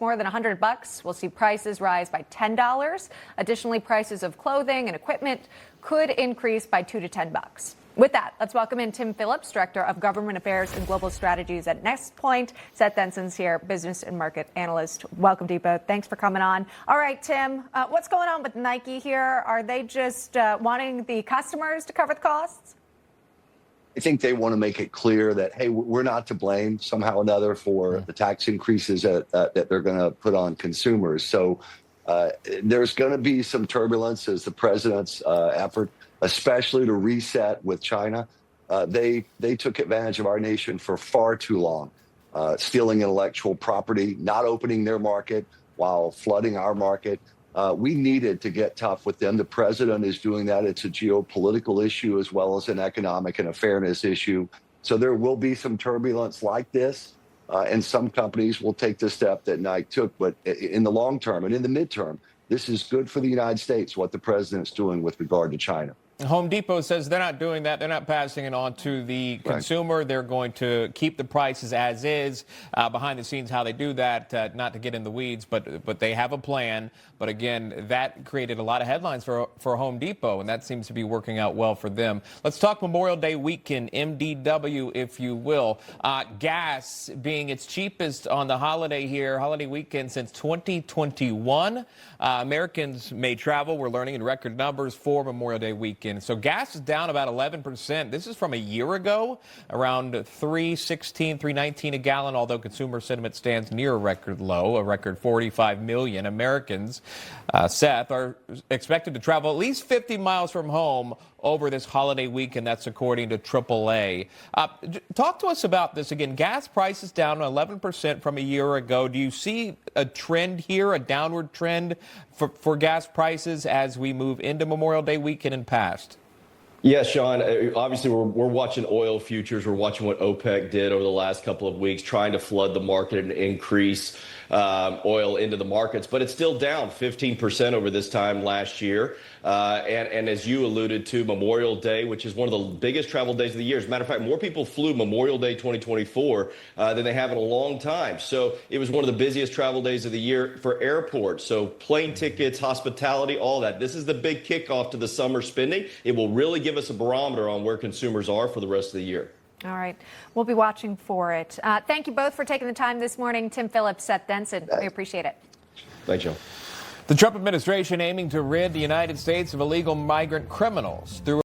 more than $100, we'll see prices rise by $10. Additionally, prices of clothing and equipment could increase by $2 to $10. With that, let's welcome in Tim Phillips, Director of Government Affairs and Global Strategies at Nestpoint. Seth Denson's here, business and market analyst. Welcome to you both. Thanks for coming on. All right, Tim, what's going on with Nike here? Are they just wanting the customers to cover the costs? I think they want to make it clear that, hey, we're not to blame somehow or another for the tax increases that they're going to put on consumers. So there's going to be some turbulence as the president's effort, especially to reset with China. They took advantage of our nation for far too long, stealing intellectual property, not opening their market while flooding our market. We needed to get tough with them. The president is doing that. It's a geopolitical issue as well as an economic and a fairness issue. So there will be some turbulence like this, and some companies will take the step that Nike took. But in the long term and in the midterm, this is good for the United States, what the president's doing with regard to China. Home Depot says they're not doing that. They're not passing it on to the consumer. Right. They're going to keep the prices as is. Behind the scenes, how they do that, not to get in the weeds, but they have a plan. But again, that created a lot of headlines for Home Depot, and that seems to be working out well for them. Let's talk Memorial Day weekend, MDW, if you will. Gas being its cheapest on the holiday weekend since 2021. Americans may travel, we're learning, in record numbers for Memorial Day weekend. So gas is down about 11%. This is from a year ago, around $3.16, $3.19 a gallon, although consumer sentiment stands near a record low. A record 45 million Americans, Seth, are expected to travel at least 50 miles from home over this holiday weekend. That's according to AAA. Talk to us about this again. Gas prices down 11% from a year ago. Do you see a trend here, a downward trend for gas prices as we move into Memorial Day weekend and past? Yeah, Sean, obviously we're watching oil futures. We're watching what OPEC did over the last couple of weeks, trying to flood the market and increase oil into the markets. But it's still down 15% over this time last year. And as you alluded to, Memorial Day, which is one of the biggest travel days of the year. As a matter of fact, more people flew Memorial Day 2024 than they have in a long time. So it was one of the busiest travel days of the year for airports. So plane tickets, hospitality, all that. This is the big kickoff to the summer spending. It will really give us a barometer on where consumers are for the rest of the year. All right. We'll be watching for it. Thank you both for taking the time this morning. Tim Phillips, Seth Denson. We appreciate it. Thanks, Joe. The Trump administration aiming to rid the United States of illegal migrant criminals through